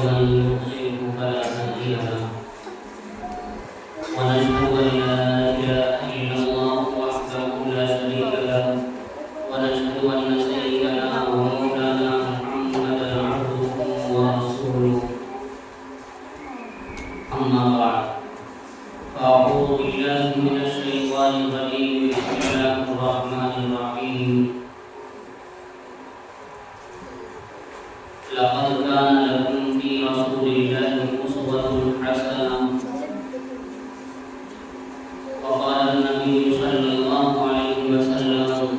ومن يضلل فلا هادي له ونشهد أن لا إله إلا الله وحده لا شريك له ونشهد أن سيدنا ومولانا محمدا عبده ورسوله أما بعد فأعوذ بالله من الشيطان الرجيم بسم الله الرحمن الرحيم لقد كان لكم في رسول الله أسوة حسنة وقال النبي صلى الله عليه وسلم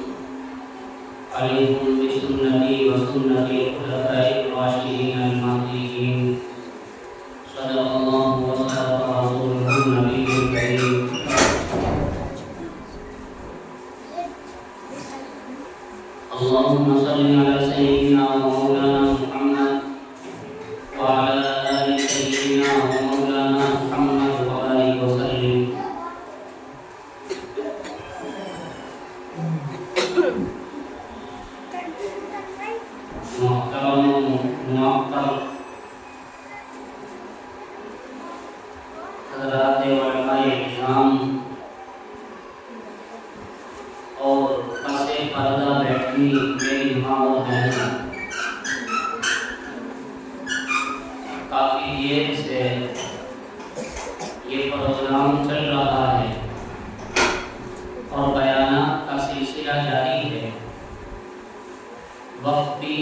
عليكم بسنتي وسنة الخلفاء الراشدين المهديين صدق الله وصدق رسوله النبي الكريم اللهم صل على سيدنا ومولانا محمد وعلى آل سيدنا ومولانا محمد وآله وسلم محترم معطر حضرات علماء اکرام اور پس پردہ بیٹھی میری ماں اور بہنیں، کافی دیر سے یہ پروگرام چل رہا ہے اور بیانات کا سلسلہ جاری ہے۔ وقت بھی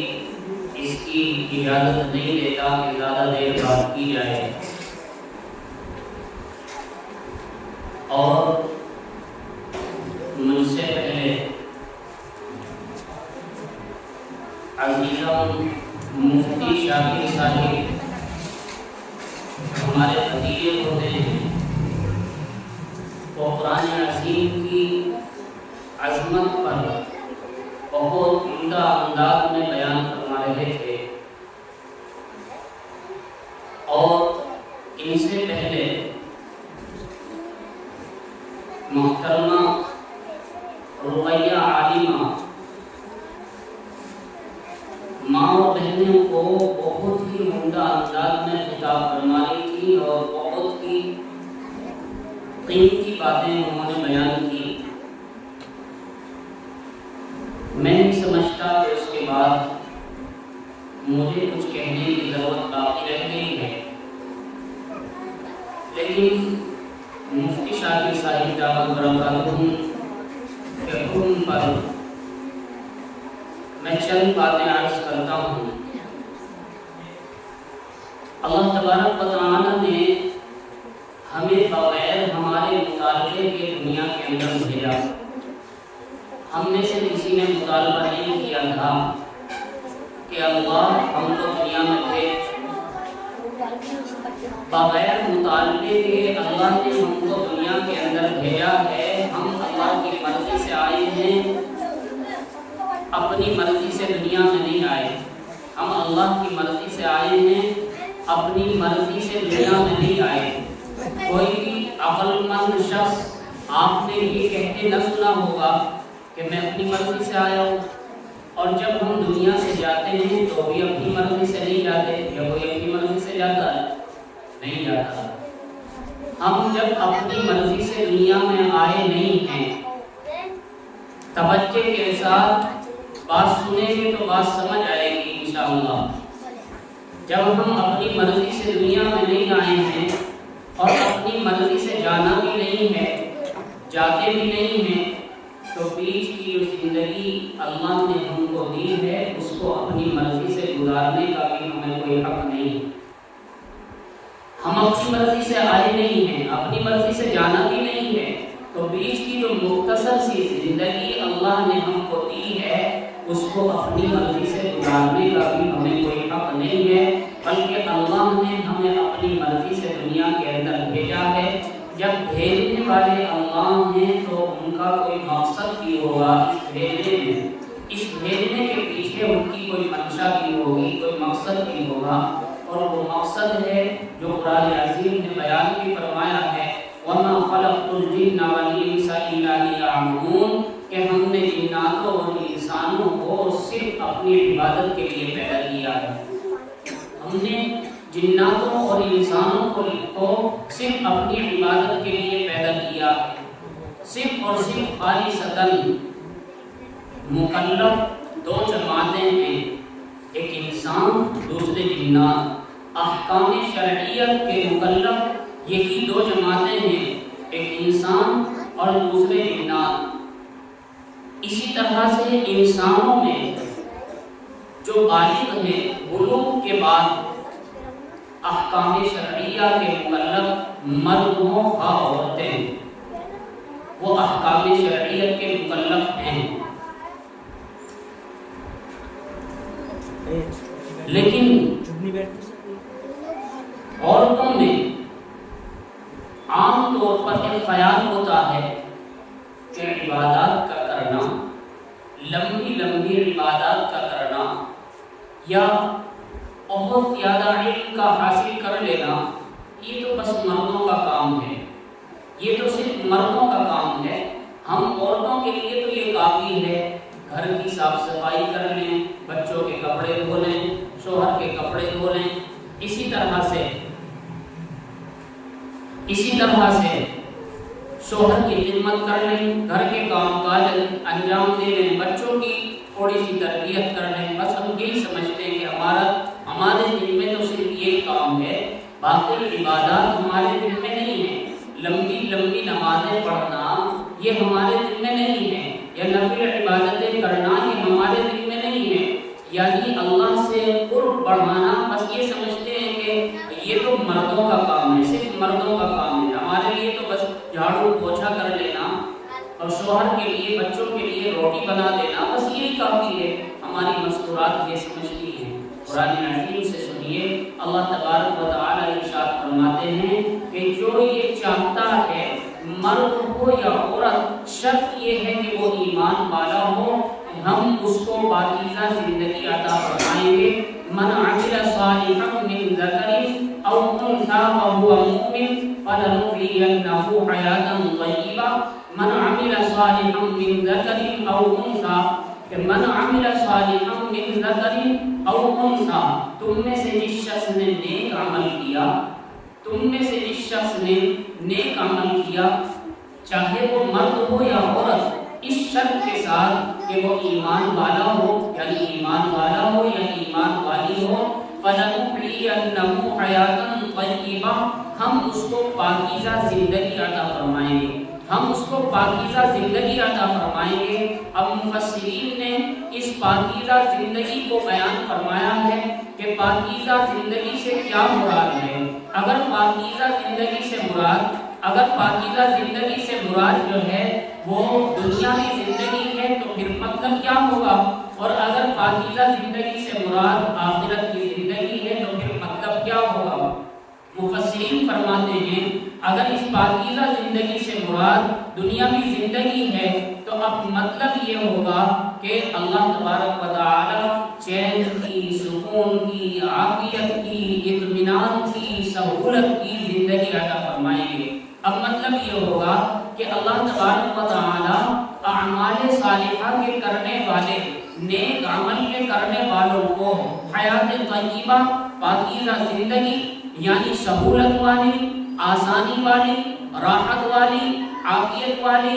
اس کی اجازت نہیں دیتا کہ زیادہ دیر بات کی جائے، اور مجھ سے پہلے عزیزم مفتی شاکر صاحب ہمارے بھتیجے ہوتے ہیں، وہ قرآن عظیم کی عظمت پر بہت عمدہ انداز میں بیان فرما رہے تھے، اور ان سے پہلے محترمہ رقیہ عالمہ ماں اور بہنوں کو بہت ہی عمدہ انداز میں خطاب فرما رہی تھی اور بہت ہی قیمتی باتیں انہوں نے بیان کی۔ میں نہیں سمجھتا کہ اس کے بعد مجھے کچھ کہنے کی ضرورت باقی رہ گئی ہے، لیکن مفتی شاکر صاحب دعوت برکاتہم کے حکم پر میں چند باتیں عرض کرتا ہوں۔ اللہ تبارک و تعالی نے ہمیں بغیر ہمارے مطالبے کے دنیا کے اندر بھیجا۔ ہم میں سے کسی نے مطالبہ نہیں کیا تھا کہ اللہ ہم کو دنیا میں بھیج، بغیر مطالبے کے اللہ نے ہم کو دنیا کے اندر بھیجا ہے۔ ہم اللہ کی مرضی سے آئے ہیں، اپنی مرضی سے دنیا میں نہیں آئے۔ ہم اللہ کی مرضی سے آئے ہیں، اپنی مرضی سے دنیا میں نہیں آئے۔ کوئی بھی عقل مند شخص آپ نے یہ کہتے نہ سنا ہوگا کہ میں اپنی مرضی سے آیا ہوں، اور جب ہم دنیا سے جاتے ہیں تو بھی اپنی مرضی سے نہیں جاتے، یا کوئی اپنی مرضی سے جاتا ہے؟ نہیں جاتا۔ ہم جب اپنی مرضی سے دنیا میں آئے نہیں ہیں، توجہ کے ساتھ بات سنیں گے تو بات سمجھ آئے گی انشاءاللہ۔ جب ہم اپنی مرضی سے دنیا میں نہیں آئے ہیں اور اپنی مرضی سے جانا بھی نہیں ہے، جاتے بھی نہیں ہیں، تو بیچ کی جو زندگی اللہ نے ہم کو دی ہے اس کو اپنی مرضی سے گزارنے کا بھی ہمیں کوئی حق نہیں۔ ہم اپنی مرضی سے آئے نہیں ہیں، اپنی مرضی سے جانا بھی نہیں ہے، تو بیچ کی جو مختصر سی زندگی اللہ نے ہم کو دی ہے اس کو اپنی مرضی سے گزارنے کا بھی ہمیں کوئی حق نہیں ہے، بلکہ اللہ نے ہمیں اپنی مرضی سے دنیا کے اندر بھیجا ہے۔ جب بھیجنے والے اللہ ہیں تو ان کا کوئی مقصد بھی ہوگا اس بھیجنے میں، اس بھیجنے کے پیچھے ان کی کوئی منشا بھی ہوگی، کوئی مقصد بھی ہوگا، اور وہ مقصد ہے جو قرآن عظیم نے بیان بھی فرمایا ہے، وَمَا خَلَقْتُ الْجِنَّ وَالْإِنسَ إِلَّا لِيَعْبُدُونَ، کہ ہم نے جناتوں اور انسانوں کو صرف اپنی عبادت کے لیے پیدا کیا ہے۔ ہم نے جناتوں اور انسانوں کو صرف اپنی عبادت کے لیے پیدا کیا ہے، صرف اور صرف خالصتاً مکلف دو جماعتیں ہیں، ایک انسان دوسرے جنات۔ احکام شرعیت کے مکلف یہی دو جماعتیں ہیں، ایک انسان اور دوسرے جنات۔ اسی طرح سے انسانوں میں جو بالغ ہیں بلوغ کے بعد احکام شرعیہ کے مکلف مرد ہوں یا عورتیں، وہ احکام شرعیت کے مکلف ہیں۔ لیکن عورتوں میں عام طور پر ایک خیال ہوتا ہے کہ عبادات کا کرنا، لمبی لمبی عبادات کا کرنا یا بہت زیادہ علم کا حاصل کر لینا، یہ تو بس مردوں کا کام ہے، یہ تو صرف مردوں کا کام ہے۔ ہم عورتوں کے لیے تو یہ کافی ہے، گھر کی صاف صفائی کر لیں، بچوں کے کپڑے دھو لیں، شوہر کے کپڑے دھو لیں، اسی طرح سے شوہر کی خدمت کر لیں، گھر کے کام کاج انجام دے لیں، بچوں کی تھوڑی سی تربیت کر لیں، بس ہم یہی سمجھتے ہیں کہ ہمارے دل میں تو صرف یہ کام ہے، باقی عبادات ہمارے دل میں نہیں ہے۔ لمبی لمبی نمازیں پڑھنا یہ ہمارے دل میں نہیں ہے، یا نفل عبادتیں کرنا یہ ہمارے دل میں نہیں ہے، یعنی اللہ سے قرب بڑھانا بس یہ سمجھتے ہیں کہ یہ تو مردوں کا کام ہے، صرف مردوں کا کام ہے، ہمارے لیے تو بس جھاڑو پوچھا کر لینا اور شوہر کے لیے بچوں کے لیے روٹی بنا دینا، بس یہی کافی ہے۔ ہماری مستورات یہ سمجھتی ہیں۔ قرآن حکیم سے سنیے، اللہ تبارک و تعالی ارشاد فرماتے ہیں کہ جو یہ چاہتا ہے مرد ہو یا عورت، شرط یہ ہے کہ وہ ایمان والا ہو، ہم اس کو پاکیزہ زندگی عطا فرمائیں گے۔ من عمل صالحا من ذکر او انثى وهو مؤمن فلنحيينه حیاة طیبہ۔ من عمل صالحا من ذکر او انثى، من عمل صالحا من ذکر او انثى، تم میں سے جس شخص نے نیک عمل کیا، تم میں سے جس شخص نے نیک عمل کیا، چاہے وہ مرد ہو یا عورت، اس شرط کے ساتھ کہ وہ ایمان والا ہو، یعنی ایمان والا ہو یا ایمان والی ہو، فَلَنُحْيِيَنَّهُ حَيَاةً طَيِّبَةً، ہم اس کو پاکیزہ زندگی عطا فرمائیں گے، ہم اس کو پاکیزہ زندگی عطا فرمائیں گے۔ اب مفسرین نے اس پاکیزہ زندگی کو بیان فرمایا ہے کہ پاکیزہ زندگی سے کیا مراد ہے۔ اگر پاکیزہ زندگی سے مراد جو ہے وہ دنیاوی زندگی ہے تو پھر مطلب کیا ہوگا، اور اگر پاکیزہ زندگی سے مراد آخرت کی زندگی ہے تو پھر مطلب کیا ہوگا۔ مفسرین فرماتے ہیں اگر اس پاکیزہ زندگی سے مراد دنیاوی زندگی ہے تو اب مطلب یہ ہوگا کہ اللہ تبارک و تعالی چین کی، سکون کی، عافیت کی، اطمینان کی، سہولت کی زندگی عطا فرمائیں گے۔ اب مطلب یہ ہوگا کہ اللہ تبارک و تعالی اعمال صالحہ کے کرنے والے، نیک عمل کے کرنے والوں کو حیات طیبہ، پاکیزہ زندگی، یعنی سہولت والی، آسانی والی، راحت والی، عافیت والی،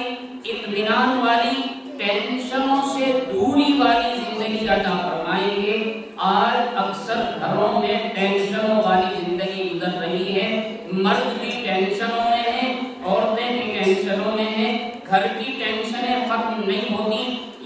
اطمینان والی، ٹینشنوں سے دوری والی زندگی عطا فرمائیں گے۔ آج اکثر گھروں میں ٹینشنوں والی زندگی گزر رہی ہے، مرد بھی ٹینشنوں میں ہیں، عورتیں بھی ٹینشنوں میں ہیں، گھر کی ٹینشنیں ختم نہیں ہوتی۔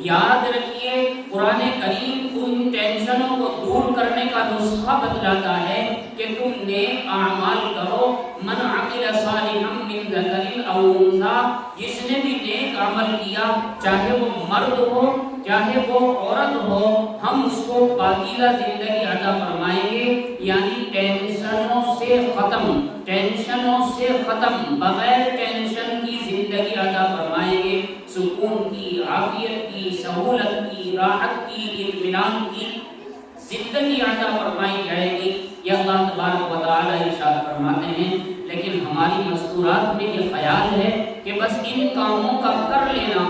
یاد رکھیے قرآن کریم ان ٹینشنوں کو دور کرنے کا نسخہ بتلاتا ہے کہ تم نیک اعمال کرو۔ من عمل صالحا من ذکر او انثى، جس نے بھی نیک عمل کیا، چاہے وہ مرد ہو چاہے وہ عورت ہو، ہم اس کو پاکیزہ زندگی عطا فرمائیں گے، یعنی ٹینشنوں سے ختم، بغیر ٹینشن کی زندگی عطا فرمائیں گے، سکون کی، عافیت کی، سہولت کی، راحت کی، اطمینان کی زندگی عطا فرمائی جائے گی۔ یہ اللہ تبارک و تعالی ارشاد فرماتے ہیں۔ لیکن ہماری مستورات میں یہ خیال ہے کہ بس ان کاموں کا کر لینا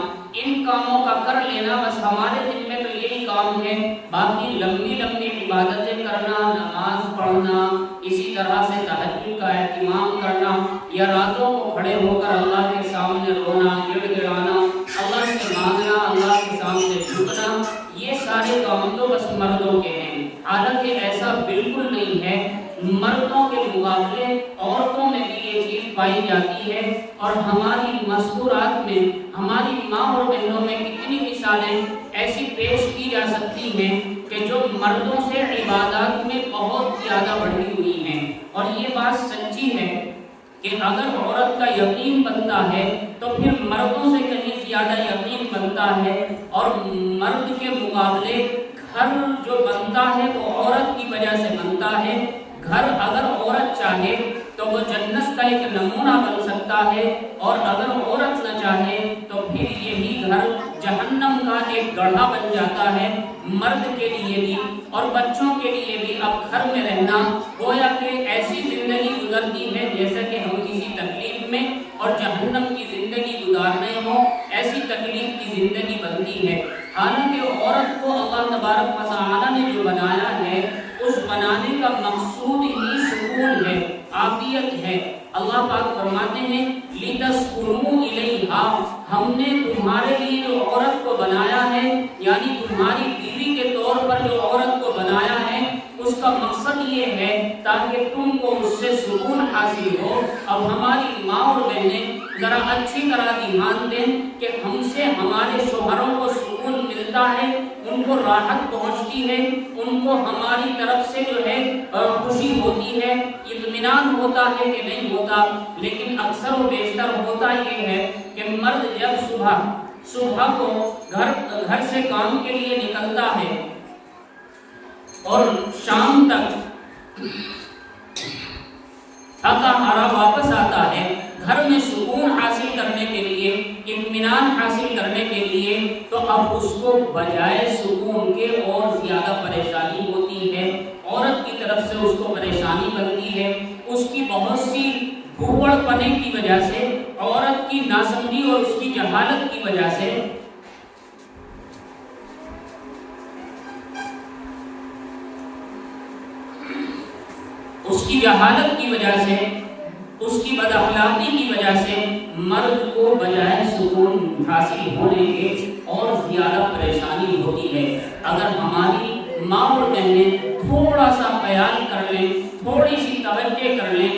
بس ہمارے دل میں تو یہی کام ہے، باقی لمبی لمبی عبادتیں کرنا، نماز پڑھنا، اسی طرح سے تہجد کا اہتمام کرنا، یا راتوں کو کھڑے ہو کر اللہ کے سامنے رونا، گڑ گڑانا، اللہ سے مانگنا، اللہ کے سامنے جھکنا، یہ سارے کام تو بس مردوں کے ہیں۔ حالانکہ ایسا بالکل نہیں ہے، مردوں کے مقابلے عورتوں میں بھی یہ چیز پائی جاتی ہے، اور ہماری مذکورات میں، ہماری ماں اور بہنوں میں کتنی مثالیں ایسی پیش کی جا سکتی ہیں کہ جو مردوں سے عبادات میں بہت زیادہ بڑھی ہوئی ہیں۔ اور یہ بات سچی ہے کہ اگر عورت کا یقین بنتا ہے تو پھر مردوں سے کہیں زیادہ یقین بنتا ہے، اور مرد کے مقابلے گھر جو بنتا ہے وہ عورت کی وجہ سے بنتا ہے۔ گھر اگر عورت چاہے تو وہ جنت کا ایک نمونہ بن سکتا ہے، اور اگر عورت نہ چاہے تو پھر یہی گھر جہنم کا ایک گڑھا بن جاتا ہے۔ مرد کے لیے بھی اور بچوں کے لیے بھی اب گھر میں رہنا گویا کہ ایسی زندگی گزرتی ہے جیسا کہ ہم کسی تکلیف میں اور جہنم کی زندگی گزار رہے ہوں، ایسی تکلیف کی زندگی بنتی ہے۔ حالانکہ عورت کو اللہ تبارک و تعالی نے جو بنایا ہے، اس بنانے کا مقصود ہی سکون ہے، عافیت ہے۔ اللہ پاک فرماتے ہیں لِتَسْكُنُوا إِلَيْهَا، ہم نے تمہارے لیے جو عورت کو بنایا ہے، یعنی تمہاری بیوی کے طور پر جو عورت کو بنایا ہے، اس کا مقصد یہ ہے تاکہ تم کو اس سے سکون حاصل ہو۔ اب ہماری ماں اور بہنیں ذرا اچھی طرح دھیان دیں کہ ہم سے ہمارے شوہروں کو سکون ملتا ہے، ان کو راحت پہنچتی ہے، ان کو ہماری طرف سے جو ہے خوشی ہوتی ہے، اطمینان ہوتا ہے کہ نہیں ہوتا۔ لیکن اکثر و بیشتر ہوتا یہ ہے کہ مرد جب صبح کو گھر سے کام کے لیے نکلتا ہے اور شام تک تھکا ہارا واپس آتا ہے، گھر میں سکون حاصل کرنے کے لیے، اطمینان حاصل کرنے کے لیے، تو اب اس کو بجائے سکون کے اور زیادہ پریشانی ہوتی ہے۔ عورت کی طرف سے اس کو پریشانی بنتی ہے، اس کی بہت سی بھوڑ پنے کی وجہ سے، عورت کی ناسمجھی اور اس کی جہالت کی وجہ سے۔ اس کی جہالت کی وجہ سے، اس کی بد اخلاقی کی وجہ سے مرد کو بجائے سکون حاصل ہونے کے اور زیادہ پریشانی ہوتی ہے۔ اگر ہماری ماں اور بہنیں تھوڑا سا خیال کر لیں، تھوڑی سی توجہ کر لیں،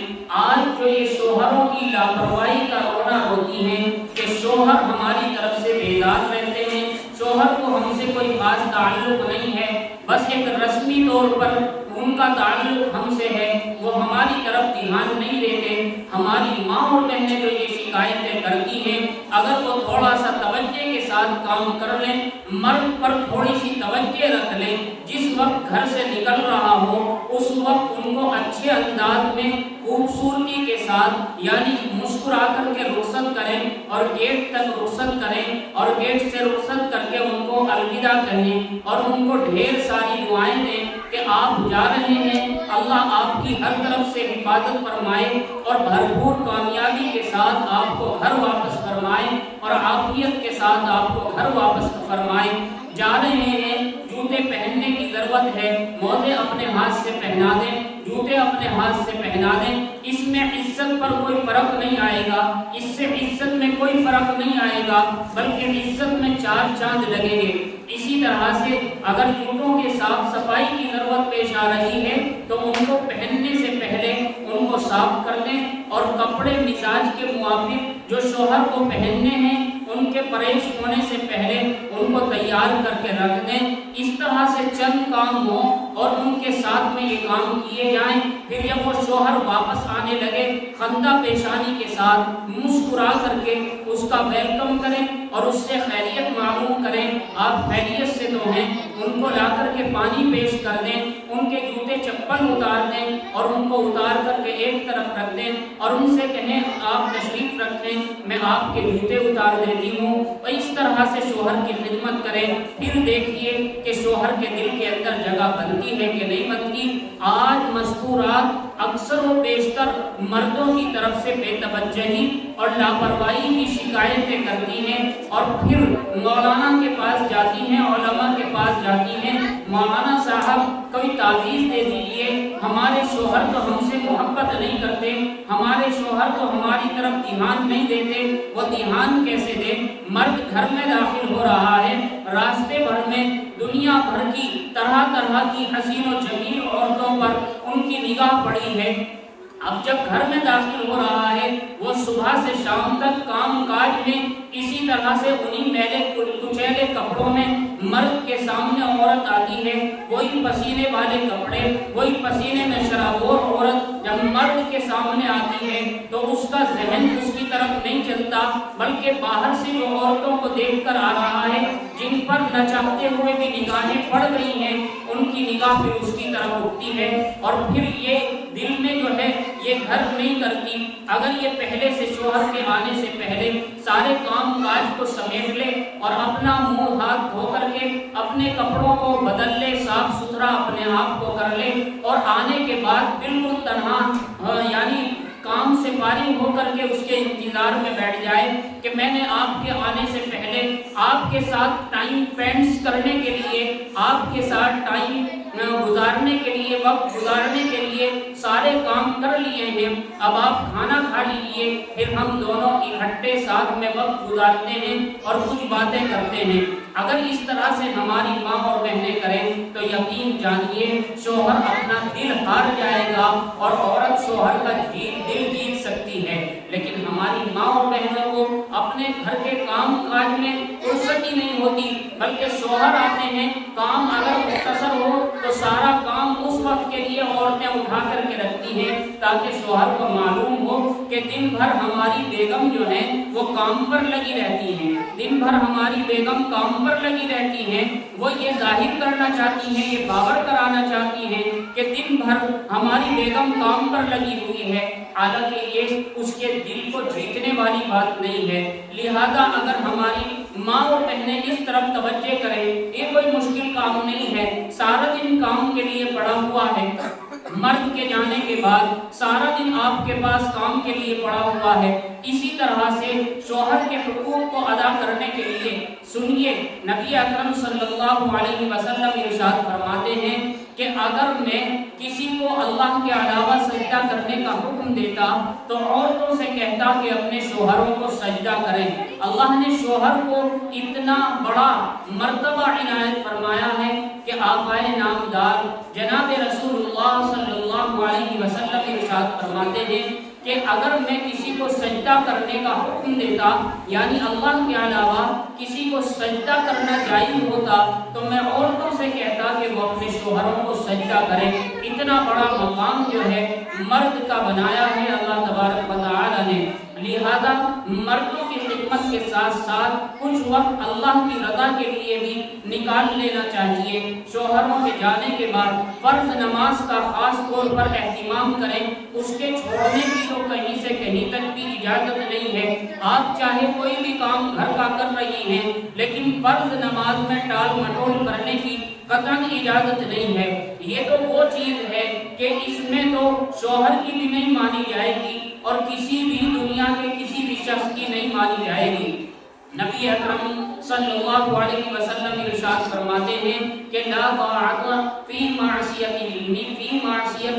آج جو یہ شوہروں کی لاپرواہی کا رونا روتی ہیں کہ شوہر ہماری طرف سے بیدار رہتے ہیں، شوہر کو ہم سے کوئی خاص تعلق نہیں ہے، بس ایک رسمی طور پر ان کا تعلق ہم سے ہے، وہ ہماری طرف دھیان نہیں دیتے۔ ہماری ماں اور بہنیں جو یہ شکایتیں کرتی ہیں، اگر وہ تھوڑا سا توجہ کے ساتھ کام کر لیں، مرد پر تھوڑی سی توجہ رکھ لیں، جس وقت گھر سے نکل رہا ہو اس وقت ان کو اچھے انداز میں خوبصورتی کے ساتھ یعنی مسکرا کر کے رخصت کریں، اور گیٹ تک رخصت کریں، اور گیٹ سے رخصت کر کے ان کو الوداع کہیں، اور ان کو ڈھیر ساری دعائیں دیں کہ آپ جا رہے ہیں، اللہ آپ کی ہر طرف سے حفاظت فرمائے اور بھرپور کامیابی کے ساتھ آپ کو گھر واپس فرمائے، اور عافیت کے ساتھ آپ کو گھر واپس فرمائے۔ جا رہے ہیں، جوتے پہننے کی ضرورت ہے، موزے اپنے ہاتھ سے پہنا دیں، جوتے اپنے ہاتھ سے پہنا دیں، اس میں عزت پر کوئی فرق نہیں آئے گا، اس سے عزت میں کوئی فرق نہیں آئے گا، بلکہ عزت میں چار چاند لگیں گے۔ اسی طرح سے اگر جوتوں کے صاف صفائی کی ضرورت پیش آ رہی ہے تو ان کو پہننے سے پہلے ان کو صاف کر لیں، اور کپڑے مزاج کے موافق جو شوہر کو پہننے ہیں ان کے پریش ہونے سے پہلے ان کو تیار کر کے رکھ دیں۔ اس طرح سے چند کام ہوں اور ان کے ساتھ میں یہ کام کیے جائیں، پھر جب وہ شوہر واپس آنے لگے خندہ پیشانی کے ساتھ مسکرا کر کے اس کا ویلکم کریں اور اس سے خیریت معلوم کریں، آپ خیریت سے تو ہیں، ان کو لا کر کے پانی پیش کر دیں، ان کے جوتے چپل اتار دیں اور ان کو اتار کر کے ایک طرف رکھ دیں اور ان سے کہیں آپ تشریف رکھیں، میں آپ کے جوتے اتار دیتی ہوں، اور اس طرح سے شوہر کی خدمت کریں۔ پھر دیکھیے کہ شوہر کے دل کے اندر جگہ بنتی ہے کہ نہیں بنتی۔ آج مذکورات اکثر و بیشتر مردوں کی طرف سے بے توجہی اور لاپرواہی کی شکایتیں کرتی ہیں، اور پھر مولانا کے پاس جاتی ہیں، علماء کے پاس جاتی ہیں، مولانا صاحب کوئی تعویذ دے دیجئے، ہمارے شوہر تو ہم سے محبت نہیں کرتے، ہمارے شوہر تو ہماری طرف دھیان نہیں دیتے۔ وہ دھیان کیسے دے؟ مرد گھر میں داخل ہو رہا ہے، راستے بھر میں دنیا بھر کی طرح طرح کی حسین و جمیل عورتوں پر ان کی نگاہ پڑی ہے۔ اب جب گھر میں داخل ہو رہا ہے، وہ صبح سے شام تک کام کاج میں اسی طرح سے انہی میلے کچیلے کپڑوں میں مرد کے سامنے عورت آتی ہے، وہی پسینے والے کپڑے، وہی پسینے میں شرابور عورت جب مرد کے سامنے آتی ہے تو اس کا ذہن اس کی طرف نہیں چلتا، بلکہ باہر سے جو عورتوں کو دیکھ کر آ رہا ہے، جن پر نہ چاہتے ہوئے بھی نگاہیں پڑ گئی ہیں، ان کی نگاہ پھر اس کی طرف اٹھتی ہے، اور پھر یہ دل میں جو ہے یہ گھر نہیں کرتی۔ اگر یہ پہلے سے شوہر کے آنے سے پہلے سارے کام کاج کو سمیٹ لے اور اپنا منہ ہاتھ دھو کر کے اپنے کپڑوں کو بدل لے، صاف ستھرا اپنے آپ کو کر لے، اور آنے کے بعد بالکل تنہا یعنی کام سے فارغ ہو کر کے اس کے انتظار میں بیٹھ جائے کہ میں نے آپ کے آنے سے پہلے آپ کے ساتھ ٹائم اسپینڈ کرنے کے لیے، آپ کے ساتھ ٹائم گزارنے کے لیے، وقت گزارنے کے لیے سارے کام کر لیے ہیں، اب آپ کھانا کھا لیجیے، پھر ہم دونوں اکٹھے ساتھ میں وقت گزارتے ہیں اور کچھ باتیں کرتے ہیں۔ اگر اس طرح سے ہماری ماں اور بہنیں کریں تو یقین جانیے شوہر اپنا دل ہار جائے گا اور عورت شوہر کا دل جیت سکتی ہے۔ لیکن ہماری ماں اور بہنوں کو اپنے گھر کے کام کاج میں فرصت ہی نہیں ہوتی، بلکہ شوہر آتے ہیں، کام اگر مختصر ہو تو سارا کام اس وقت کے لیے عورتیں اٹھا کر کے رکھتی ہیں تاکہ شوہر کو معلوم ہو کہ دن بھر ہماری بیگم جو ہے وہ کام پر لگی رہتی ہیں، دن بھر ہماری بیگم کام پر لگی رہتی ہیں، وہ یہ ظاہر کرنا چاہتی ہیں، یہ باور کرانا چاہتی ہیں کہ دن بھر ہماری بیگم کام پر لگی ہوئی ہے، حالانکہ یہ اس کے دل کو جیتنے والی بات نہیں ہے۔ لہذا اگر ہماری ماں اور بہنیں اس طرف توجہ کریں، یہ کوئی مشکل کام نہیں ہے، سارا دن کام کے لیے پڑا ہوا ہے، مرد کے جانے کے بعد سارا دن آپ کے پاس کام کے لیے پڑا ہوا ہے، اسی طرح سے شوہر کے حقوق کو ادا کرنے کے لیے سنیے نبی اکرم صلی اللہ علیہ وسلم ارشاد فرماتے ہیں کہ اگر میں کسی کو اللہ کے علاوہ سجدہ کرنے کا حکم دیتا تو عورتوں سے کہتا کہ اپنے شوہروں کو سجدہ کریں۔ اللہ نے شوہر کو اتنا بڑا مرتبہ عنایت فرمایا ہے کہ آقائے نامدار جناب رسول اللہ صلی اللہ علیہ وسلم ارشاد فرماتے ہیں کہ اگر میں کسی کو سجدہ کرنے کا حکم دیتا، یعنی اللہ کے علاوہ کسی کو سجدہ کرنا جائز ہوتا، تو میں عورتوں سے کہتا کہ وہ اپنے شوہروں کو سجدہ کریں۔ اتنا بڑا مقام جو ہے مرد کا بنایا ہے اللہ تبارک و تعالی نے، لہذا مردوں کی خدمت کے ساتھ ساتھ کچھ وقت اللہ کی رضا کے لیے بھی نکال لینا چاہیے۔ شوہروں کے جانے کے بعد فرض نماز کا خاص طور پر اہتمام کریں، اس کے چھوڑنے کی تو کہیں سے کہیں تک بھی اجازت نہیں ہے۔ آپ چاہے کوئی بھی کام گھر کا کر رہی ہیں، لیکن فرض نماز میں ٹال مٹول کرنے کی قطعاً اجازت نہیں ہے۔ یہ تو وہ چیز ہے کہ اس میں تو شوہر کی بھی نہیں مانی جائے گی اور کسی بھی دنیا کے کسی بھی شخص کی نہیں مانی جائے گی۔ نبی اکرم صلی اللہ علیہ وسلم ارشاد فرماتے ہیں کہ لا طاعت فی معصیت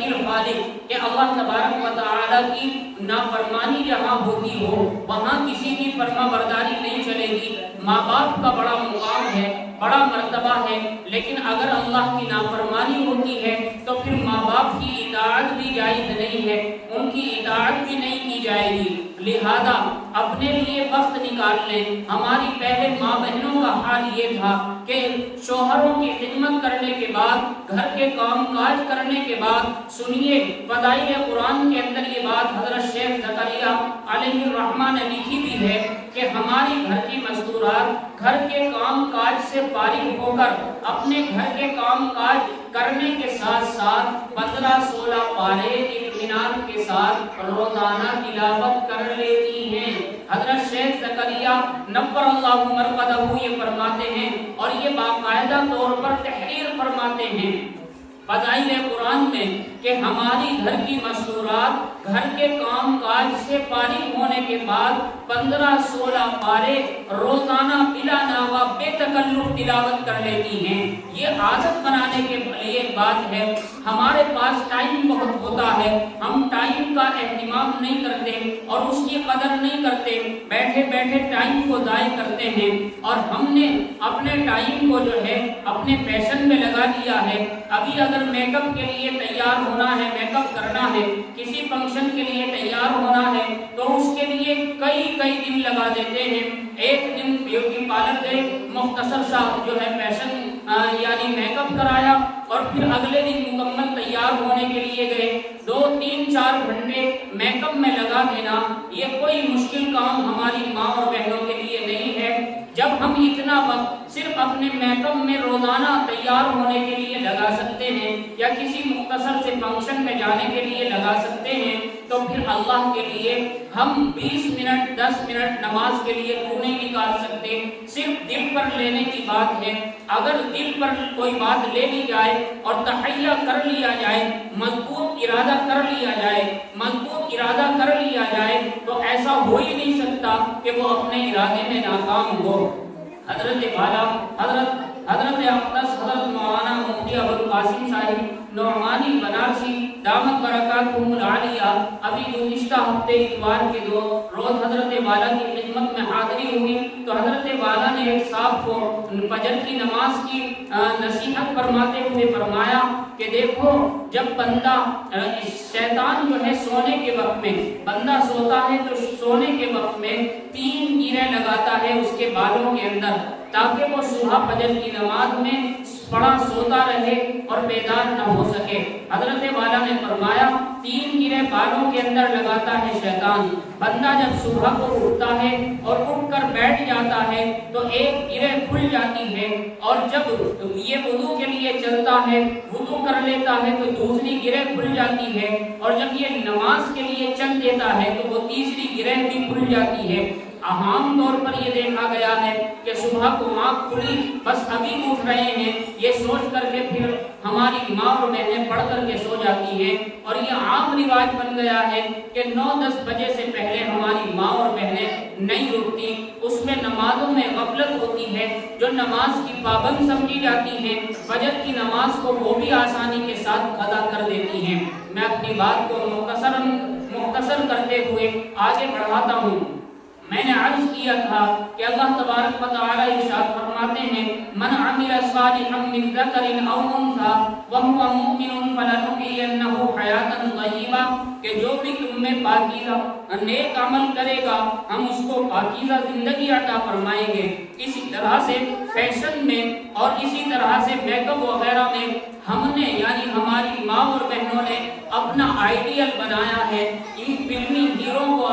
الخالق، کہ اللہ تبارک و تعالی کی نافرمانی جہاں ہوتی ہو وہاں کسی کی فرما برداری نہیں چلے گی۔ ماں باپ کا بڑا مقام ہے، بڑا مرتبہ ہے، لیکن اگر اللہ کی نافرمانی ہوتی ہے تو پھر ماں باپ کی اطاعت بھی جائز نہیں ہے، ان کی اطاعت بھی نہیں کی جائے گی۔ لہذا اپنے لیے وقت نکال لیں۔ ہماری پہلے ماں بہنوں کا حال یہ تھا کہ شوہروں کی خدمت کرنے کے بعد، گھر کے کام کاج کرنے کے بعد، سنیے فضائل قرآن کے اندر یہ بات حضرت شیخ زکریا علیہ الرحمہ نے لکھی بھی ہے کہ ہماری گھر کی مستورات گھر کے کام کاج سے فارغ ہو کر اپنے گھر کے کام کاج کرنے کے ساتھ ساتھ 15-16 پارے اطمینان کے ساتھ روزانہ تلاوت کر لیتی ہیں۔ حضرت شیخ زکریا نور اللہ مرقدہ یہ فرماتے ہیں اور یہ باقاعدہ طور پر تحریر فرماتے ہیں فضائل قرآن میں کہ ہماری گھر کی مستورات گھر کے کام کاج سے فارغ ہونے کے بعد 15-16 پارے روزانہ بلا ناغہ بے تکلف تلاوت کر لیتی ہیں۔ یہ عادت بنانے کے لیے بات ہے۔ ہمارے پاس ٹائم بہت ہوتا ہے، ہم ٹائم کا اہتمام نہیں کرتے اور اس کی قدر نہیں کرتے، بیٹھے بیٹھے ٹائم کو ضائع کرتے ہیں اور ہم نے اپنے ٹائم کو جو ہے اپنے فیشن میں لگا دیا ہے۔ ابھی اگر میک اپ کے لیے تیار ہونا ہے، میک اپ کرنا ہے، کسی فنکشن کے لیے تیار ہونا ہے تو اس کے لیے کئی دن لگا دیتے ہیں۔ ایک دن بیوٹی پارلر گئے، مختصر سا جو ہے فیشن یعنی میک اپ کرایا اور پھر اگلے دن مکمل تیار ہونے کے لیے گئے۔ 2-3-4 گھنٹے میک اپ میں لگا دینا یہ کوئی مشکل کام ہماری ماں اور بہنوں کے لیے نہیں ہے۔ جب ہم اتنا وقت صرف اپنے میک اپ میں روزانہ تیار ہونے کے لیے لگا سکتے ہیں یا کسی مختصر سے فنکشن میں جانے کے لیے لگا سکتے ہیں تو پھر اللہ کے لیے ہم 20 منٹ 10 منٹ نماز کے لیے کیوں نہیں نکال سکتے؟ صرف دل پر لینے کی بات ہے۔ اگر دل پر کوئی بات لے لی جائے اور تحیہ کر لیا جائے، مضبوط ارادہ کر لیا جائے، مضبوط ارادہ کر لیا جائے تو ایسا ہو ہی نہیں سکتا کہ وہ اپنے ارادے میں ناکام ہو۔ حضرت والا حضرت اقدس حضرت مولانا مفتی ابوالقاسم صاحب نعمانی بنارسی دامت برکاتہم العالیہ ابھی گزشتہ ہفتے اتوار کے روز حضرت والا کی خدمت میں حاضری ہوئی تو حضرت والا نے ایک صاحب کو فجر کی نماز کی نصیحت فرماتے ہوئے فرمایا کہ دیکھو جب بندہ شیطان جو ہے سونے کے وقت میں بندہ سوتا ہے تو سونے کے وقت میں 3 گیرے لگاتا ہے اس کے بالوں کے اندر تاکہ وہ صبح فجر کی نماز میں پڑا سوتا رہے اور بیدار نہ ہو سکے۔ حضرت والا نے فرمایا 3 گیرے بالوں کے اندر لگاتا ہے شیطان۔ بندہ جب صبح کو اٹھتا ہے اور اٹھ کر بیٹھ جاتا ہے تو ایک گرہ کھل جاتی ہے اور جب یہ وضو کے لیے چلتا ہے وضو کر لیتا ہے تو دوسری گرہ کھل جاتی ہے اور جب یہ نماز کے لیے چل دیتا ہے تو وہ تیسری گرہ بھی کھل جاتی ہے۔ عام طور پر یہ دیکھا گیا ہے کہ صبح کو آنکھ کھلی بس ابھی اٹھ رہے ہیں یہ سوچ کر کے پھر ہماری ماں اور بہنیں پڑھ کر کے سو جاتی ہیں اور یہ عام رواج بن گیا ہے کہ 9-10 بجے سے پہلے ہماری ماں اور بہنیں نہیں اٹھتی۔ اس میں نمازوں میں غفلت ہوتی ہے، جو نماز کی پابند سمجھی جاتی ہیں فجر کی نماز کو وہ بھی آسانی کے ساتھ ادا کر دیتی ہیں۔ میں اپنی بات کو مختصر کرتے ہوئے آگے بڑھاتا ہوں۔ میں نے عرض کیا تھا کہ اللہ تبارک و تعالی ارشاد فرماتے ہیں من عمل صالحا من ذکر او انثى وهو مؤمن فلنحيينه حیاتا طیبہ کہ جو بھی تم میں پاکیزہ نیک عمل کرے گا ہم اس کو پاکیزہ زندگی عطا فرمائیں گے۔ اسی طرح سے فیشن میں اور اسی طرح سے میک اپ وغیرہ میں ہم نے یعنی ہماری ماں اور بہنوں نے اپنا آئیڈیل بنایا ہے، ان فلمی ہیرو کو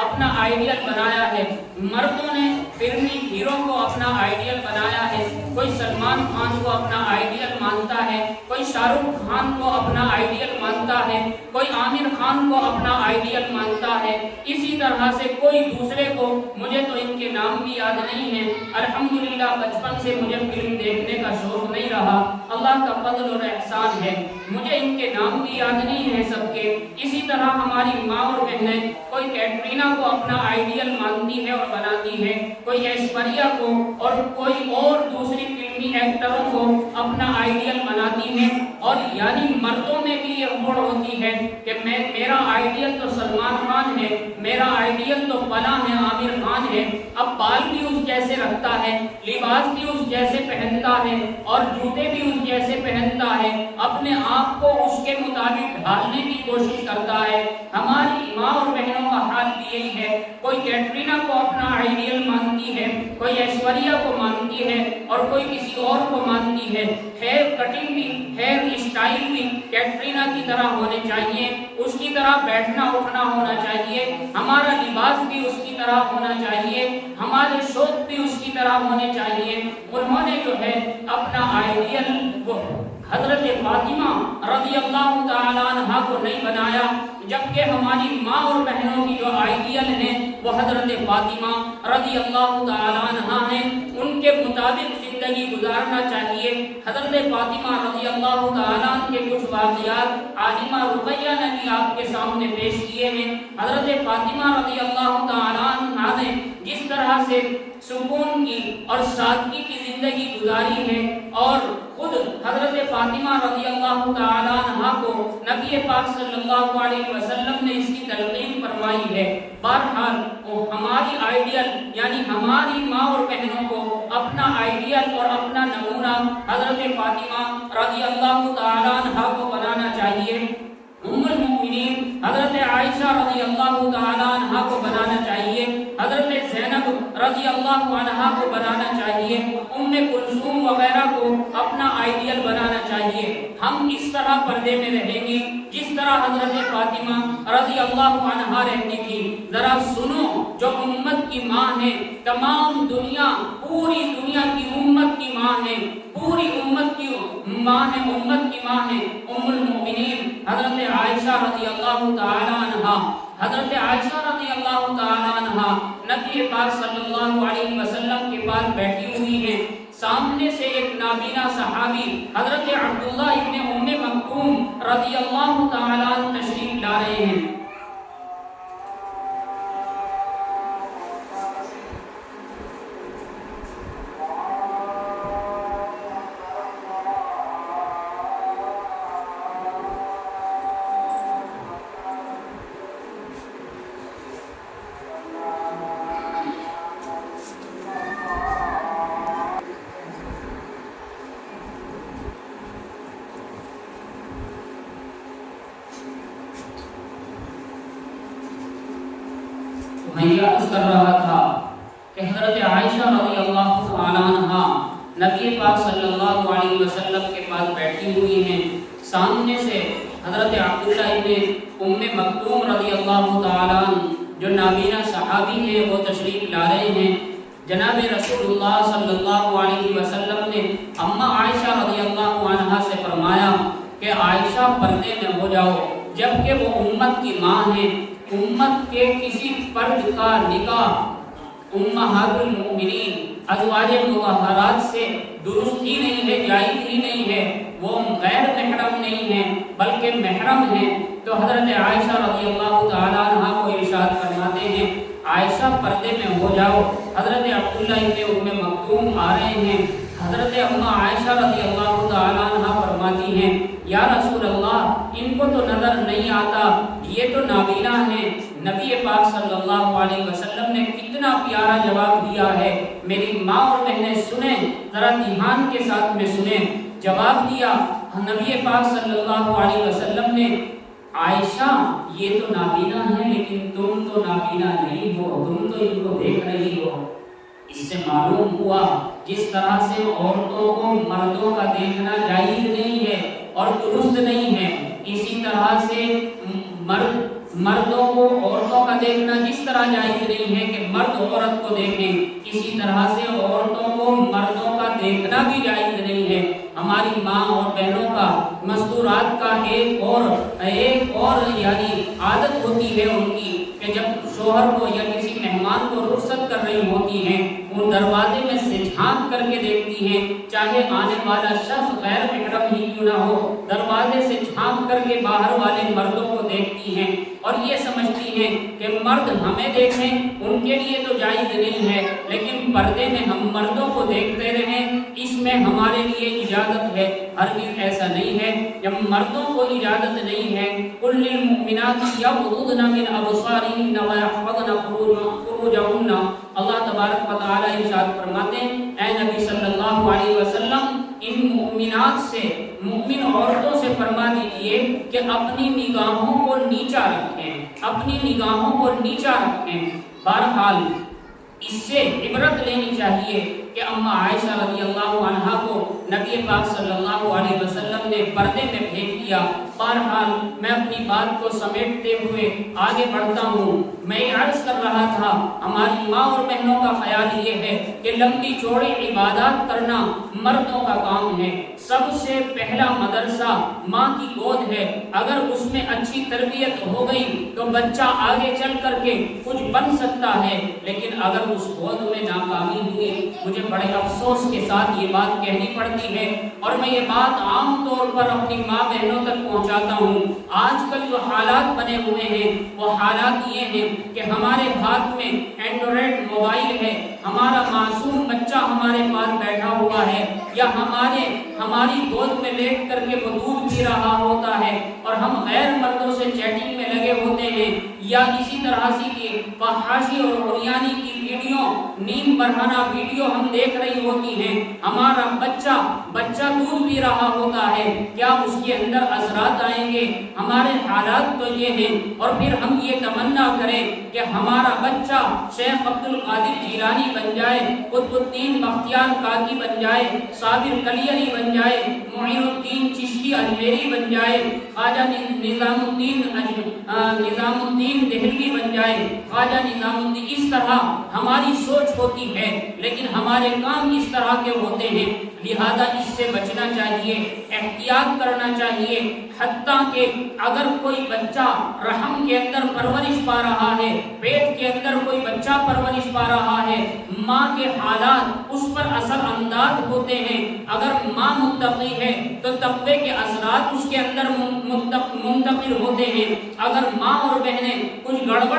اپنا آئیڈیل بنایا ہے۔ مردوں نے فلمی ہیرو کو اپنا آئیڈیل بنایا ہے، کوئی سلمان خان کو اپنا آئیڈیل مانتا ہے، کوئی شاہ رخ خان کو اپنا آئیڈیل مانتا ہے، کوئی عامر خان کو اپنا آئیڈیل مانتا ہے، اسی طرح سے کوئی دوسرے کو، مجھے تو ان کے نام بھی یاد نہیں ہے، الحمدللہ بچپن سے مجھے فلم دیکھنے کا شوق نہیں رہا، اللہ کا فضل اور احسان ہے، مجھے ان کے نام بھی یاد نہیں ہے سب کے۔ اسی طرح ہماری ماں اور بہنیں کوئی کیٹرینا کو اپنا آئیڈیل مانتی ہے اور بناتی ہے، کوئی ایشوریا کو اور کوئی اور دوسری فلمی ایکٹروں کو اپنا آئیڈیل بناتی ہے اور یعنی مردوں میں بھی یہ ہوڑ ہوتی ہے کہ میرا آئیڈیل تو سلمان خان ہے، میرا آئیڈیل تو فلاں ہے، عامر خان ہے۔ اب بال بھی اس جیسے رکھتا ہے، لباس بھی اس جیسے پہنتا ہے اور جوتے بھی اس جیسے پہنتا ہے، اپنے آپ کو اس کے مطابق ڈھالنے کی کوشش کرتا ہے۔ ہماری ماں اور بہنوں کا حال بھی یہی ہے، کوئی کیٹرینا کو اپنا آئیڈیل مانتی ہے، کوئی ایشوریا کو مانتی ہے اور کوئی کسی اور کو مانتی ہے۔ ہیئر کٹنگ بھی، ہیئر اسٹائل بھی کیٹرینا کی طرح ہونے چاہیے، اس کی طرح بیٹھنا اٹھنا ہونا چاہیے، ہمارا لباس بھی اس کی طرح ہونا چاہیے، ہمارے شوق بھی اس کی طرح ہونے چاہیے۔ انہوں نے جو ہے اپنا آئیڈیل وہ حضرت فاطمہ رضی اللہ تعالیٰ عنہ کو نہیں بنایا، جبکہ ہماری ماں اور بہنوں کی جو آئیڈیل ہیں وہ حضرت فاطمہ رضی اللہ تعالیٰ عنہ ہیں، ان کے مطابق زندگی گزارنا چاہیے۔ حضرت فاطمہ رضی اللہ تعالیٰ عنہ کے کچھ واقعات عالمہ رقیہ نے بھی آپ کے سامنے پیش کیے ہیں۔ حضرت فاطمہ رضی اللہ تعالیٰ عنہ نے جس طرح سے سکون کی اور سادگی کی زندگی گزاری ہے، اور خود حضرت فاطمہ رضی اللہ تعالیٰ عنہ کو نبی پاک صلی اللہ علیہ وسلم نے اس کی تلقین فرمائی ہے۔ بہرحال ہماری آئیڈیل یعنی ہماری ماں اور بہنوں کو اپنا آئیڈیل اور اپنا نمونہ حضرت فاطمہ رضی اللہ تعالیٰ عنہ کو بنانا چاہیے۔ ام المؤمنین حضرت عائشہ رضی اللہ تعالیٰ عنہ کو بنانا چاہیے، حضرت زینب رضی اللہ عنہ کو بنانا چاہیے، ام کلثوم وغیرہ کو اپنا آئیڈیل بنانا چاہیے۔ ہم اس طرح پردے میں رہیں گے جس طرح حضرت فاطمہ رضی اللہ عنہا رہتی تھی۔ ذرا سنو، جو امت کی ماں ہے، تمام دنیا، پوری دنیا کی امت کی ماں ہے، پوری امت کی ماں ہے، امت کی ماں ہے ام المؤمنین حضرت عائشہ رضی اللہ تعالی عنہا۔ حضرت عائشہ رضی اللہ تعالی عنہا نبی پاک صلی اللہ علیہ وسلم کے پاس بیٹھی ہوئی ہیں، سامنے سے ایک نابینا صحابی حضرت عبداللہ ابن ام مکتوم رضی اللہ تعالی عنہ تشریف لا رہے ہیں۔ میں یہ عرض کر رہا تھا کہ حضرت عائشہ رضی اللہ تعالیٰ عنہا نبی پاک صلی اللہ علیہ وسلم کے پاس بیٹھی ہوئی ہیں، سامنے سے حضرت عبداللہ ابن ام مکتوم رضی اللہ تعالیٰ عنہ جو نابینا صحابی ہیں وہ تشریف لا رہے ہیں۔ جناب رسول اللہ صلی اللہ علیہ وسلم نے اماں عائشہ رضی اللہ عنہا سے فرمایا کہ عائشہ پردے میں ہو جاؤ، جبکہ وہ امت کی ماں ہیں، امت کے کسی فرد کا نکاح امہات المؤمنین ازواج مطہرات سے درست ہی نہیں ہے، جائز ہی نہیں ہے، وہ غیر محرم نہیں ہے بلکہ محرم ہیں۔ تو حضرت عائشہ رضی اللہ تعالیٰ عنہ کو ارشاد فرماتے ہیں عائشہ پردے میں ہو جاؤ۔ حضرت عبداللہ ابن ام مکتوم آ رہے ہیں، حضرت اماں عائشہ رضی اللہ تعالیٰ عنہ فرماتی ہیں یا رسول اللہ ان کو تو نظر نہیں آتا، یہ تو نابینا ہیں۔ نبی پاک صلی اللہ علیہ وسلم نے کتنا پیارا جواب دیا ہے، میری ماں اور بہنیں سنیں، ذرا دھیان کے ساتھ میں سنیں۔ جواب دیا نبی پاک صلی اللہ علیہ وسلم نے عائشہ یہ تو نابینا ہیں لیکن تم تو نابینا نہیں ہو، تم تو ان کو دیکھ رہی ہو۔ اس سے معلوم ہوا جس طرح سے عورتوں کو مردوں کا دیکھنا جائز نہیں ہے اور درست نہیں ہے، اسی طرح سے مردوں کو عورتوں کا دیکھنا جس طرح جائز نہیں ہے کہ مرد عورت کو دیکھیں، اسی طرح سے عورتوں کو مردوں کا دیکھنا بھی جائز نہیں ہے۔ ہماری ماں اور بہنوں کا مستورات کا ایک اور یعنی عادت ہوتی ہے ان کی کہ جب شوہر کو یا کسی مہمان کو رخصت کر رہی ہوتی ہیں وہ دروازے میں سے جھانک کر کے دیکھتی ہیں، چاہے آنے والا شخص غیر محرم ہی کیوں نہ ہو، دروازے سے جھانک کر کے باہر والے مردوں کو دیکھتی ہیں اور یہ سمجھتی ہیں کہ مرد ہمیں دیکھیں ان کے لیے تو جائز نہیں ہے، لیکن پردے میں ہم مردوں کو دیکھتے رہیں اس میں ہمارے لیے اجازت ہے۔ ہرگز ایسا نہیں ہے، جب مردوں کو اجازت نہیں ہے قل للمؤمنات یغضضن من ابصارهن ويحفظن فروجهن، اللہ تبارک و تعالی ارشاد فرماتے ہیں اے نبی صلی اللہ علیہ وسلم ان مومنات سے، مومن عورتوں سے فرما دیجئے کہ اپنی نگاہوں کو نیچا رکھیں، اپنی نگاہوں کو نیچا رکھیں۔ بہرحال اس سے عبرت لینی چاہیے کہ اما عائشہ رضی اللہ عنہا کو نبی پاک صلی اللہ علیہ وسلم نے پردے میں بھیج دیا۔ بہرحال میں اپنی بات کو سمیٹتے ہوئے آگے بڑھتا ہوں۔ میں عرض کر رہا تھا ہماری ماں اور بہنوں کا خیال یہ ہے کہ لمبی چوڑی عبادات کرنا مردوں کا کام ہے۔ سب سے پہلا مدرسہ ماں کی گود ہے، اگر اس میں اچھی تربیت ہو گئی تو بچہ آگے چل کر کے کچھ بن سکتا ہے، لیکن اگر اس گود میں ناکامی ہوئی، مجھے بڑے افسوس کے ساتھ یہ بات کہنی پڑتی ہے اور میں یہ بات عام طور پر اپنی ماں بہنوں تک پہنچاتا ہوں۔ آج کل جو حالات بنے ہوئے ہیں وہ حالات یہ ہیں کہ ہمارے ہاتھ میں اینڈرائڈ موبائل ہے، ہمارا معصوم بچہ ہمارے پاس بیٹھا ہوا ہے یا ہماری گود میں لیٹ کر کے وہ دودھ پی رہا ہوتا ہے اور ہم غیر مردوں سے چیٹنگ میں لگے ہوتے ہیں، یا اسی طرح کی فحاشی اور عریانی کی ویڈیو، نیند بڑھانا ویڈیو ہم دیکھ رہی ہوتی ہیں۔ ہمارا بچہ دودھ پی رہا ہوتا ہے، کیا اس کے اندر اثرات آئیں گے؟ ہمارے حالات تو یہ ہیں، اور پھر ہم یہ تمنا کریں کہ ہمارا بچہ شیخ عبد القادر جیلانی بن جائے، قطب الدین بختیار کاکی بن جائے، صابر کلیری بن جائے، معین الدین چشتی اجمیری بن جائے، خواجہ نظام الدین دہلوی بن جائے، خواجہ نظام الدین۔ اس طرح ہماری سوچ ہوتی ہے، لیکن ہمارے کام اس طرح کے ہوتے ہیں، لہذا اس سے بچنا چاہیے، احتیاط کرنا چاہیے۔ حتیٰ کہ اگر کوئی بچہ رحم کے اندر پرورش پا رہا ہے، پیٹ کے اندر کوئی بچہ پرورش پا رہا ہے، ماں کے حالات اس پر اثر انداز ہوتے ہیں۔ اگر ماں متقی ہے تو تقوی کے اثرات اس کے اندر منتقل ہوتے ہیں۔ اگر ماں اور بہنیں کچھ گڑبڑ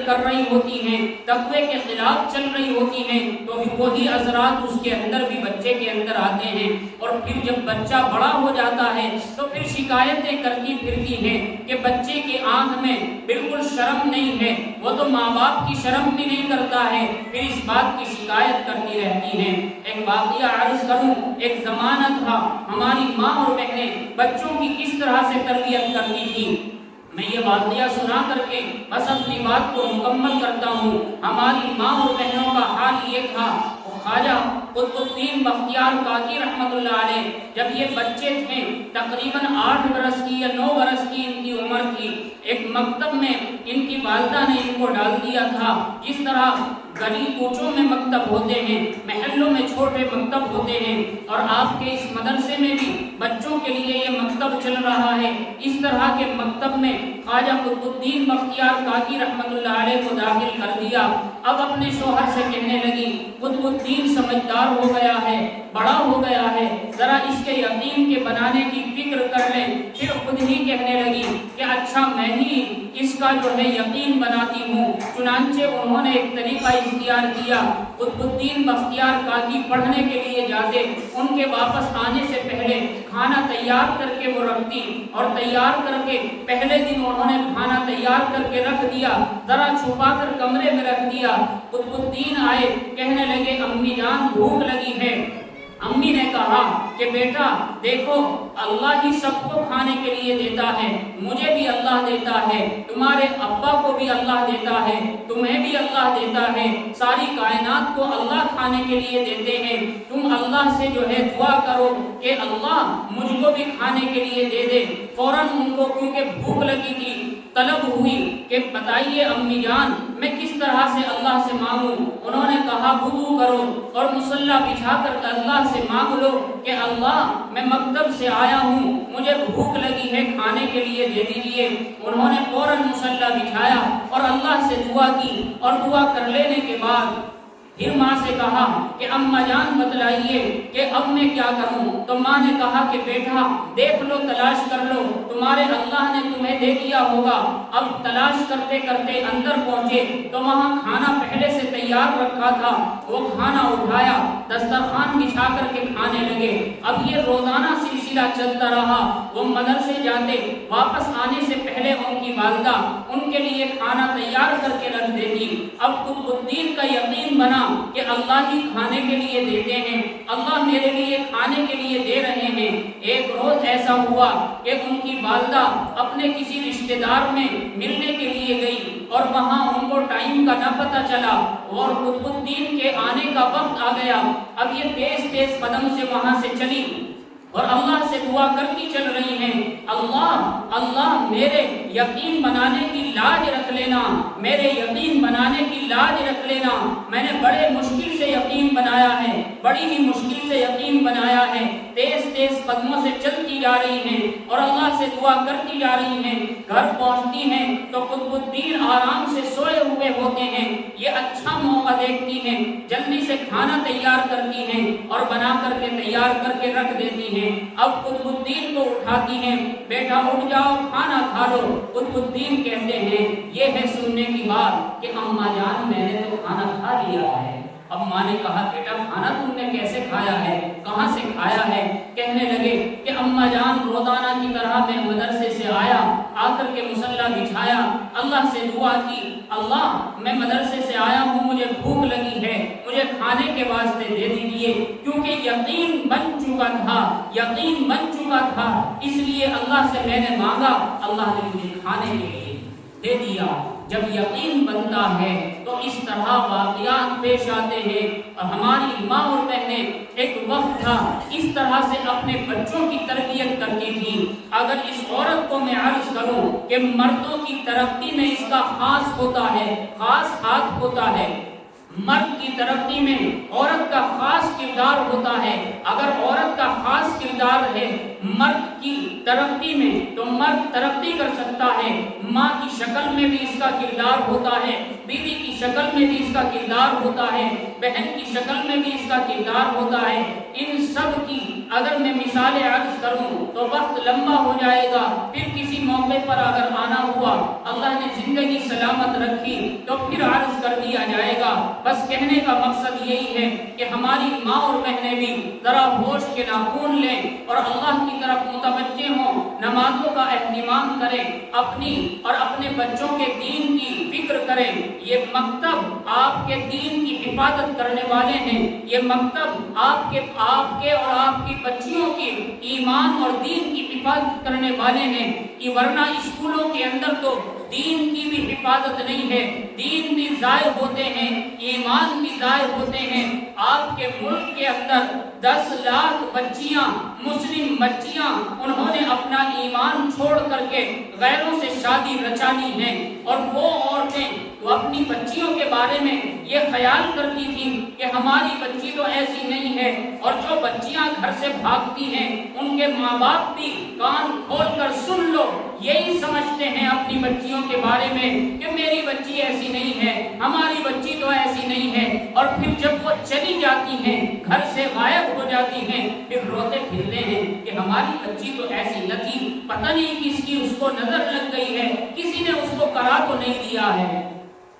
کر رہی ہوتی ہیں، تقوی کے خلاف چل رہی ہوتی ہیں، تو وہی اثرات اس کے اندر بھی بچے کے اندر آتے ہیں، اور پھر جب بچہ بڑا ہو جاتا ہے تو پھر شکایتیں کرتی پھرتی ہیں کہ بچے کی آنکھ میں بالکل شرم نہیں ہے، وہ تو ماں باپ کی شرم بھی نہیں کرتا ہے، پھر اس بات کی شکایت کرتی رہتی ہیں۔ ایک واقعہ عرض کروں، ایک زمانہ تھا ہماری ماں اور بہنیں بچوں کی کس طرح سے تربیت کرتی تھی۔ میں یہ واقعہ سنا کر کے بس اپنی بات کو مکمل کرتا ہوں۔ ہماری ماں اور بہنوں کا حال یہ تھا، خواجہ قطب الدین بختیار کاکی رحمۃ اللہ علیہ جب یہ بچے تھے، تقریباً 8 برس کی یا 9 برس کی ان کی عمر تھی، ایک مکتب میں ان کی والدہ نے ان کو ڈال دیا تھا۔ جس طرح گلی کوچوں میں مکتب ہوتے ہیں، محلوں میں چھوٹے مکتب ہوتے ہیں، اور آپ کے اس مدرسے میں بھی بچوں کے لیے یہ مکتب چل رہا ہے، اس طرح کے مکتب میں خواجہ قطب الدین بختیار کاکی رحمۃ اللہ علیہ کو داخل کر دیا۔ اب اپنے شوہر سے کہنے لگی، قطب الدین سمجھدار ہو گیا ہے، بڑا ہو گیا ہے، ذرا اس کے یقین کے بنانے کی فکر کر لیں۔ پھر خود ہی کہنے لگی کہ اچھا میں ہی اس کا جو ہے یقین بناتی ہوں۔ چنانچہ انہوں نے ایک طریقہ اختیار کیا، قطب الدین بختیار کاکی پڑھنے کے لیے جاتے، ان کے واپس آنے سے پہلے کھانا تیار کر کے وہ رکھتی، اور تیار کر کے پہلے دن انہوں نے کھانا تیار کر کے رکھ دیا، ذرا چھپا کر کمرے میں رکھ دیا۔ قطب الدین آئے، کہنے لگے امی جان بھوک لگی ہے۔ امی نے کہا کہ بیٹا دیکھو، اللہ ہی سب کو کھانے کے لیے دیتا ہے، مجھے بھی اللہ دیتا ہے، تمہارے ابا کو بھی اللہ دیتا ہے، تمہیں بھی اللہ دیتا ہے، ساری کائنات کو اللہ کھانے کے لیے دیتے ہیں۔ تم اللہ سے جو ہے دعا کرو کہ اللہ مجھ کو بھی کھانے کے لیے دے دے۔ فوراً ان کو کیونکہ بھوک لگی تھی، طلب ہوئی کہ بتائیے امی جان میں کس طرح سے اللہ سے مانگوں۔ انہوں نے کہا وضو کرو اور مصلی بچھا کر اللہ سے مانگ لو کہ اللہ میں مکتب سے آیا ہوں، مجھے بھوک لگی ہے، کھانے کے لیے دے دیجیے۔ انہوں نے فوراً مصلی بچھایا اور اللہ سے دعا کی، اور دعا کر لینے کے بعد پھر ماں سے کہا کہ اماں جان بتلائیے کہ اب میں کیا کروں۔ تو ماں نے کہا کہ بیٹا دیکھ لو، تلاش کر لو، تمہارے اللہ نے تمہیں دے دیا ہوگا۔ اب تلاش کرتے کرتے اندر پہنچے تو وہاں کھانا پہلے سے تیار رکھا تھا، وہ کھانا اٹھایا، دسترخوان بچھا کر کے کھانے لگے۔ اب یہ روزانہ سلسلہ چلتا رہا۔ وہ مدرسے جاتے، واپس آنے سے پہلے ان کی والدہ ان ان کے لیے کھانا تیار کر کے رکھ دیتی۔ اب قطب الدین کا یقین بنا کہ اللہ ہی کھانے کے لیے دیتے ہیں، اللہ میرے لیے کھانے کے لیے دے رہے ہیں۔ ایک روز ایسا ہوا کہ ان کی والدہ اپنے کسی رشتہ دار میں ملنے کے لیے گئی اور وہاں ان کو ٹائم کا نہ پتہ چلا اور قطب الدین کے آنے کا وقت آ گیا۔ اب یہ تیز تیز قدم سے وہاں سے چلی اور اللہ سے دعا کرتی چل رہی ہیں، اللہ میرے یقین بنانے کی لاج رکھ لینا، میرے یقین بنانے کی لاج رکھ لینا، میں نے بڑے مشکل سے یقین بنایا ہے، بڑی ہی مشکل سے یقین بنایا ہے۔ تیز تیز قدموں سے چلتی جا رہی ہیں اور اللہ سے دعا کرتی جا رہی ہیں۔ گھر پہنچتی ہیں تو قطب الدین آرام سے سوئے ہوئے ہوتے ہیں۔ یہ اچھا موقع دیکھتی ہیں، جلدی سے کھانا تیار کرتی ہیں اور بنا کر کے تیار کر کے رکھ دیتی ہیں۔ اب قطب الدین کو اٹھاتی ہیں، بیٹا اٹھ جاؤ کھانا کھا لو۔ قطب الدین کہتے ہیں یہ ہے سننے کی بات کہ اماں جان میں نے تو کھانا کھا لیا ہے۔ اب ماں نے کہا بیٹا کھانا تم نے کیسے کھایا ہے، کہاں سے کھایا ہے؟ کہنے لگے کہ اماں جان روزانہ کی طرح میں مدرسے سے آیا، آ کر کے مصلی بچھایا، اللہ سے دعا کی، اللہ میں مدرسے سے آیا ہوں، مجھے بھوک لگی ہے، مجھے کھانے کے واسطے دے دیجیے، کیونکہ یقین بن چکا تھا، اس لیے اللہ سے میں نے مانگا، اللہ نے مجھے کھانے کے لیے دے دیا۔ جب یقین بنتا ہے تو اس طرح واقعات پیش آتے ہیں۔ اور ہماری ماں اور بہنیں ایک وقت تھا اس طرح سے اپنے بچوں کی تربیت کرتی تھی۔ اگر اس عورت کو میں عرض کروں کہ مردوں کی ترقی میں اس کا خاص ہاتھ ہوتا ہے، مرد کی ترقی میں عورت کا خاص کردار ہوتا ہے۔ اگر عورت کا خاص کردار ہے مرد کی ترقی میں تو مرد ترقی کر سکتا ہے۔ ماں کی شکل میں بھی اس کا کردار ہوتا ہے، بیوی کی شکل میں بھی اس کا کردار ہوتا ہے، بہن کی شکل میں بھی اس کا کردار ہوتا ہے۔ ان سب کی اگر میں مثالیں عرض کروں تو وقت لمبا ہو جائے گا، پھر کسی موقع پر اگر آنا ہوا، اللہ نے زندگی سلامت رکھی تو پھر عرض کر دیا جائے گا۔ بس کہنے کا مقصد یہی ہے کہ ہماری ماں اور بہنیں بھی ذرا ہوش کے ناخن لیں اور اللہ کی طرف متوجہ ہوں، نمازوں کا اہتمام کریں، اپنی اور اپنے بچوں کے دین کی فکر کریں۔ یہ مکتب آپ کے دین کی حفاظت کرنے والے ہیں، یہ مکتب آپ کے اور آپ کی بچیوں کی ایمان اور دین کی حفاظت کرنے والے ہیں، ورنہ اسکولوں کے اندر تو دین کی بھی حفاظت نہیں ہے، دین بھی ضائع ہوتے ہیں، ایمان بھی ضائع ہوتے ہیں۔ آپ کے ملک کے اندر 10 لاکھ بچیاں، مسلم بچیاں، انہوں نے اپنا ایمان چھوڑ کر کے غیروں سے شادی رچانی ہے، اور وہ عورتیں وہ اپنی بچیوں کے بارے میں یہ خیال کرتی تھیں کہ ہماری بچی تو ایسی نہیں ہے، اور جو بچیاں گھر سے بھاگتی ہیں ان کے ماں باپ بھی کان کھول کر سن لو یہی سمجھتے ہیں اپنی بچیوں کے بارے میں کہ میری بچی ایسی نہیں ہے، ہماری بچی تو ایسی نہیں ہے، اور پھر جب وہ چلی جاتی ہیں، گھر سے غائب ہو جاتی ہیں، پھر روتے پھرتے ہیں کہ ہماری بچی تو ایسی نہ تھی، پتہ نہیں کس کی اس کو نظر لگ گئی ہے، کسی نے اس کو کرا تو نہیں دیا ہے۔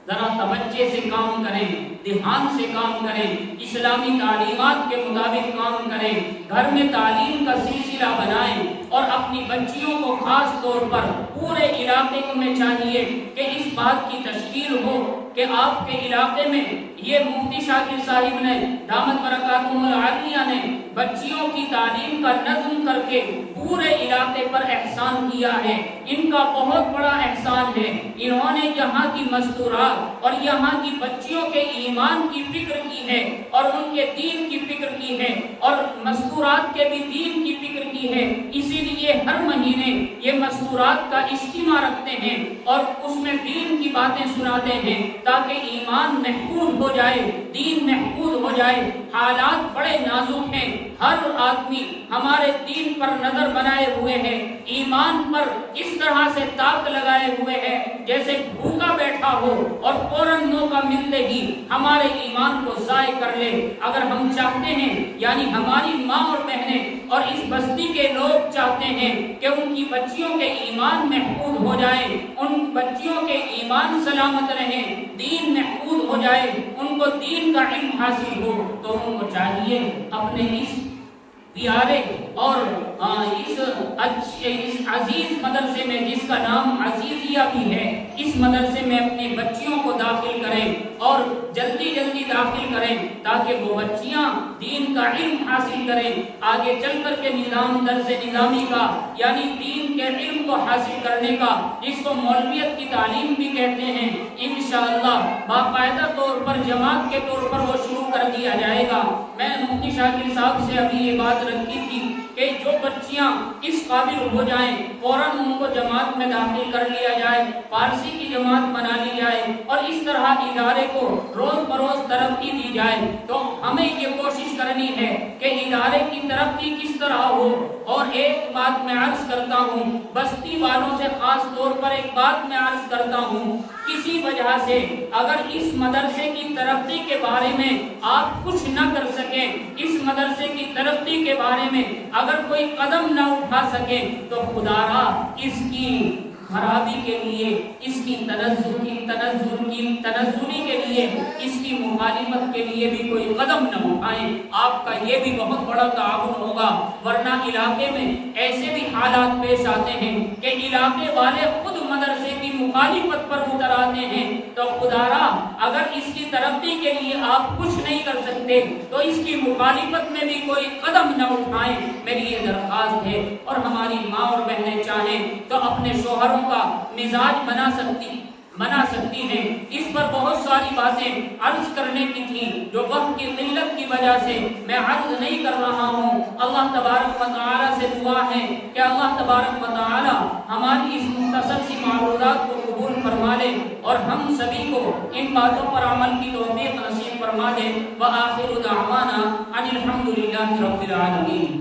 ذرا توجہ سے کام کریں، دھیان سے کام کریں، اسلامی تعلیمات کے مطابق کام کریں، گھر میں تعلیم کا سلسلہ بنائیں، اور اپنی بچیوں کو خاص طور پر پورے علاقے میں چاہیے کہ اس بات کی تشکیل ہو کہ آپ کے علاقے میں یہ مفتی شاکر صاحب نے دامت برکاتہم العالیہ نے بچیوں کی تعلیم کا نظم کر کے پورے علاقے پر احسان کیا ہے۔ ان کا بہت بڑا احسان ہے، انہوں نے یہاں کی مستورات اور یہاں کی بچیوں کے ایمان کی فکر کی ہے اور ان کے دین کی فکر کی ہے، اور مستورات کے بھی دین کی فکر کی ہے۔ اسی لیے ہر مہینے یہ مستورات کا اجتماع رکھتے ہیں اور اس میں دین کی باتیں سناتے ہیں تاکہ ایمان محفوظ ہو جائے، دین محفوظ ہو جائے۔ حالات بڑے نازک ہیں، ہر آدمی ہمارے دین پر نظر بنائے ہوئے ہے، ایمان پر اس طرح سے تاک لگائے ہوئے ہے جیسے بھوکا بیٹھا ہو اور فوراً موقع ملتے ہی ہمارے ایمان کو ضائع کر لے۔ اگر ہم چاہتے ہیں، یعنی ہماری ماں اور بہنیں اور اس بستی کے لوگ چاہتے ہیں کہ ان کی بچیوں کے ایمان محفوظ ہو جائے، ان بچیوں کے ایمان سلامت رہیں، دین محفوظ ہو جائے، ان کو دین کا علم حاصل ہو، تو ان کو چاہیے اپنے اس دیارے اور اس عزیز مدرسے میں جس کا نام عزیزیہ بھی ہے، اس مدرسے میں اپنی بچیوں کو داخل کریں اور جلدی جلدی داخل کریں تاکہ وہ بچیاں دین کا علم حاصل کریں، آگے چل کر کے نظام درس نظامی کا یعنی دین کے علم کو حاصل کرنے کا، جس کو مولویت کی تعلیم بھی کہتے ہیں، انشاءاللہ باقاعدہ طور پر جماعت کے طور پر وہ شروع کر دیا جائے گا۔ میں مفتی شاکر صاحب سے ابھی یہ بات رکھی تھی کہ جو بچیاں اس قابل ہو جائیں فوراً ان کو جماعت میں داخل کر لیا جائے، فارسی کی جماعت بنا لی جائے اور اس طرح ادارے کو روز بروز ترقی دی جائے۔ تو ہمیں یہ کوشش کرنی ہے کہ ادارے کی ترقی کس طرح ہو۔ اور ایک بات میں عرض کرتا ہوں، بستی والوں سے خاص طور پر ایک بات میں عرض کرتا ہوں، کسی وجہ سے اگر اس مدرسے کی ترقی کے بارے میں آپ کچھ نہ کر سکیں، اس مدرسے کی ترقی کے بارے میں اگر کوئی قدم نہ اٹھا سکے تو خدا را اس کی خرابی کے لیے، اس کی تنزلی کے لیے، اس کی مخالفت کے لیے بھی کوئی قدم نہ اٹھائیں، آپ کا یہ بھی بہت بڑا تعاون ہوگا۔ ورنہ علاقے میں ایسے بھی حالات پیش آتے ہیں کہ علاقے والے خود مدرسے کی مخالفت پر اتر آتے ہیں، تو خدا را اگر اس کی ترقی کے لیے آپ کچھ نہیں کر سکتے تو اس کی مخالفت میں بھی کوئی قدم نہ اٹھائیں، میری یہ درخواست ہے۔ اور ہماری ماں اور بہنیں چاہیں تو اپنے شوہروں کا مزاج بنا سکتی ہیں۔ اس پر بہت ساری باتیں عرض کرنے کی تھیں جو وقت کی قلت کی وجہ سے میں عرض نہیں کر رہا ہوں۔ اللہ تبارک و تعالی سے دعا ہے کہ اللہ تبارک و تعالی ہماری اس مختصر سی معروضات کو قبول فرما لے اور ہم سبھی کو ان باتوں پر عمل کی توفیق نصیب فرما دے۔ وآخر دعوانا ان الحمد للہ رب العالمین۔